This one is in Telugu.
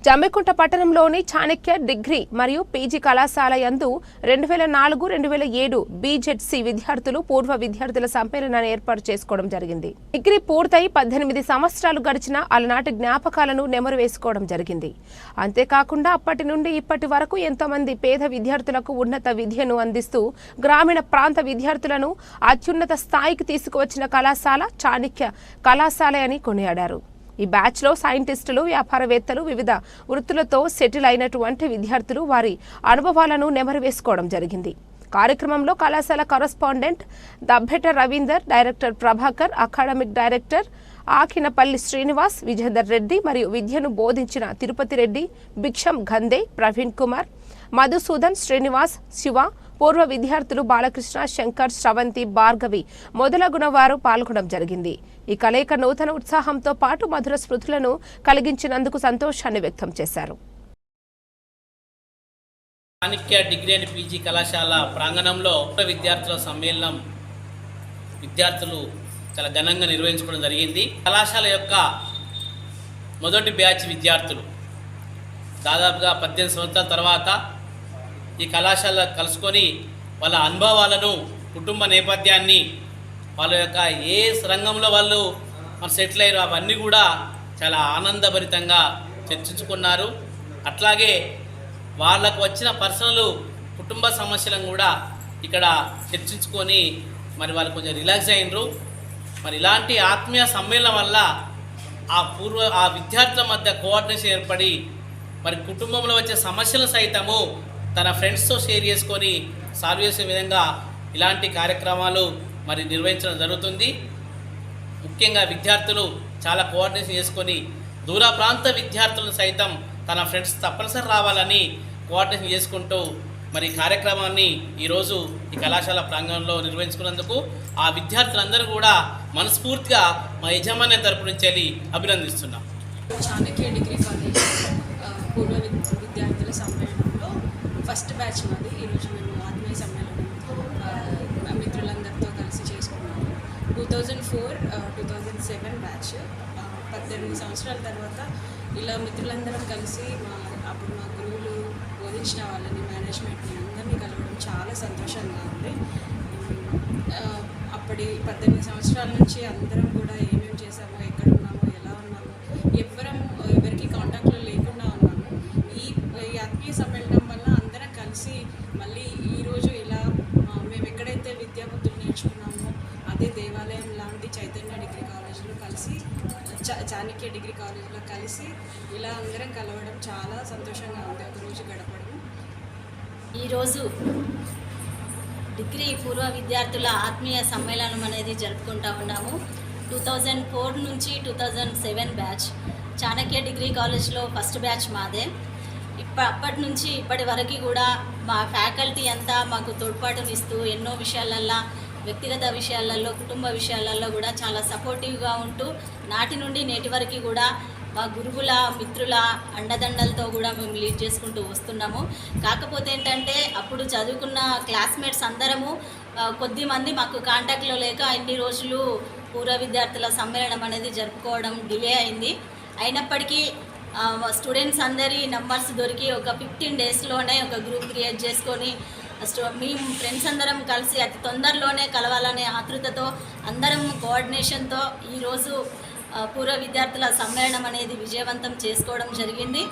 జమ్మికుంట పట్టణంలోని చాణక్య డిగ్రీ మరియు పీజీ కళాశాల యందు 2004-2007 బీజెడ్సీ విద్యార్థులు పూర్వ విద్యార్థుల సమ్మేళనాన్ని ఏర్పాటు చేసుకోవడం జరిగింది. డిగ్రీ పూర్తయి 18 సంవత్సరాలు గడిచిన అలనాటి జ్ఞాపకాలను నెమరు వేసుకోవడం జరిగింది. అంతేకాకుండా అప్పటి నుండి ఇప్పటి వరకు ఎంతో మంది పేద విద్యార్థులకు ఉన్నత విద్యను అందిస్తూ గ్రామీణ ప్రాంత విద్యార్థులను అత్యున్నత స్థాయికి తీసుకువచ్చిన కళాశాల చాణక్య కళాశాల అని కొనియాడారు. ఈ బ్యాచ్ లో సైంటిస్టులు, వ్యాపారవేత్తలు, వివిధ వృత్తులతో సెటిల్ అయినటువంటి విద్యార్థులు వారి అనుభవాలను నెమరు వేసుకోవడం జరిగింది. కార్యక్రమంలో కళాశాల correspondent Dabbeta Ravinder, director Prabhakar, academic director Akinapalli Srinivas, Vijender Reddy మరియు విద్యను బోధించిన తిరుపతి రెడ్డి, భిక్షం గందే, ప్రవీణ్ కుమార్, మధుసూదన్, శ్రీనివాస్, శివ, పూర్వ విద్యార్థులు బాలకృష్ణ, శంకర్, శ్రవంతి, భార్గవి మొదలగున వారు పాల్గొనడం జరిగింది. ఈ కలయిక నూతన ఉత్సాహంతో పాటు మధుర స్మృతులను కలిగించినందుకు సంతోషాన్ని వ్యక్తం చేశారు. చాణక్య డిగ్రీ అండ్ పీజీ కళాశాల ప్రాంగణంలో విద్యార్థుల సమ్మేళనం విద్యార్థులు చాలా ఘనంగా నిర్వహించుకోవడం జరిగింది. కళాశాల యొక్క మొదటి బ్యాచ్ విద్యార్థులు దాదాపుగా 18 సంవత్సరాల తర్వాత ఈ కళాశాల కలుసుకొని వాళ్ళ అనుభవాలను, కుటుంబ నేపథ్యాన్ని, వాళ్ళ యొక్క ఏ రంగంలో వాళ్ళు సెటిల్ అయ్యారు అవన్నీ కూడా చాలా ఆనందభరితంగా చర్చించుకున్నారు. అట్లాగే వాళ్ళకు వచ్చిన పర్సనల్ కుటుంబ సమస్యలను కూడా ఇక్కడ చర్చించుకొని మరి వాళ్ళు కొంచెం రిలాక్స్ అయినరు. మరి ఇలాంటి ఆత్మీయ సమ్మేళనం వల్ల ఆ విద్యార్థుల మధ్య కోఆర్డినేషన్ ఏర్పడి మరి కుటుంబంలో వచ్చే సమస్యలు సైతము తన ఫ్రెండ్స్తో షేర్ చేసుకొని సాల్వ్ చేసే విధంగా ఇలాంటి కార్యక్రమాలు మరి నిర్వహించడం జరుగుతుంది. ముఖ్యంగా విద్యార్థులు చాలా కోఆర్డినేషన్ చేసుకొని దూర ప్రాంత విద్యార్థులను సైతం తన ఫ్రెండ్స్ తప్పనిసరి రావాలని కోఆర్డినేషన్ చేసుకుంటూ మరి కార్యక్రమాన్ని ఈరోజు ఈ కళాశాల ప్రాంగణంలో నిర్వహించుకున్నందుకు ఆ విద్యార్థులందరూ కూడా మనస్ఫూర్తిగా మా యజమాన్యం తరపు నుంచి అభినందిస్తున్నాం. చాణక్య డిగ్రీ కాలేజ్ పూర్వ విద్యార్థుల సమ్మేళనంలో ఫస్ట్ బ్యాచ్ మాది. ఈరోజు మేము ఆత్మీయ సమ్మేళనం మిత్రులందరితో కలిసి చేసుకున్నాము. 2004-2007 బ్యాచ్. 18 సంవత్సరాల తర్వాత ఇలా మిత్రులందరం కలిసి అప్పుడు మా గురువులు బోధించిన వాళ్ళని, మేనేజ్మెంట్ని అందరినీ కలవడం చాలా సంతోషంగా ఉంది. అప్పటి 18 సంవత్సరాల నుంచి అందరం కూడా ఏమేమి చేసామో, ఎక్కడ ఉన్నామో, ఎలా ఉన్నామో ఎవరికి కాంటాక్ట్లో లేకుండా ఉన్నాము. ఈ ఆత్మీయ సమ్మేళనం వల్ల అందరం కలిసి మళ్ళీ ఈరోజు ఇలా మేము ఎక్కడైతే విద్యాబుద్ధులు నేర్చుకున్నామో అదే దేవాలయం లాంటి చైతన్య డిగ్రీ కాలేజీలో కలిసి, చాణక్య డిగ్రీ కాలేజీలో కలిసి ఇలా అందరం కలవడం చాలా సంతోషంగా ఉంది. ఒకరోజు గడపడం. ఈరోజు డిగ్రీ పూర్వ విద్యార్థుల ఆత్మీయ సమ్మేళనం అనేది జరుపుకుంటూ ఉన్నాము. 2004 నుంచి 2007 బ్యాచ్. చాణక్య డిగ్రీ కాలేజ్లో ఫస్ట్ బ్యాచ్ మాదే. అప్పటి నుంచి ఇప్పటి వరకు కూడా మా ఫ్యాకల్టీ అంతా మాకు తోడ్పాటునిస్తూ ఎన్నో విషయాలల్లో, వ్యక్తిగత విషయాలలో, కుటుంబ విషయాలలో కూడా చాలా సపోర్టివ్గా ఉంటూ నాటి నుండి నేటి వరకు కూడా మా గురువుల, మిత్రుల అండదండలతో కూడా మేము లీడ్ చేసుకుంటూ వస్తున్నాము. కాకపోతే ఏంటంటే అప్పుడు చదువుకున్న క్లాస్మేట్స్ అందరము కొద్దిమంది మాకు కాంటాక్ట్లో లేక ఇన్ని రోజులు పూర్వ విద్యార్థుల సమ్మేళనం అనేది జరుపుకోవడం డిలే అయింది. అయినప్పటికీ స్టూడెంట్స్ అందరి నంబర్స్ దొరికి ఒక 15 డేస్లోనే ఒక గ్రూప్ క్రియేట్ చేసుకొని మేము ఫ్రెండ్స్ అందరం కలిసి అతి తొందరలోనే కలవాలనే ఆతృతతో అందరం కోఆర్డినేషన్తో ఈరోజు పూర్వ విద్యార్థుల సమ్మేళనం అనేది విజయవంతం చేసుకోవడం జరిగింది.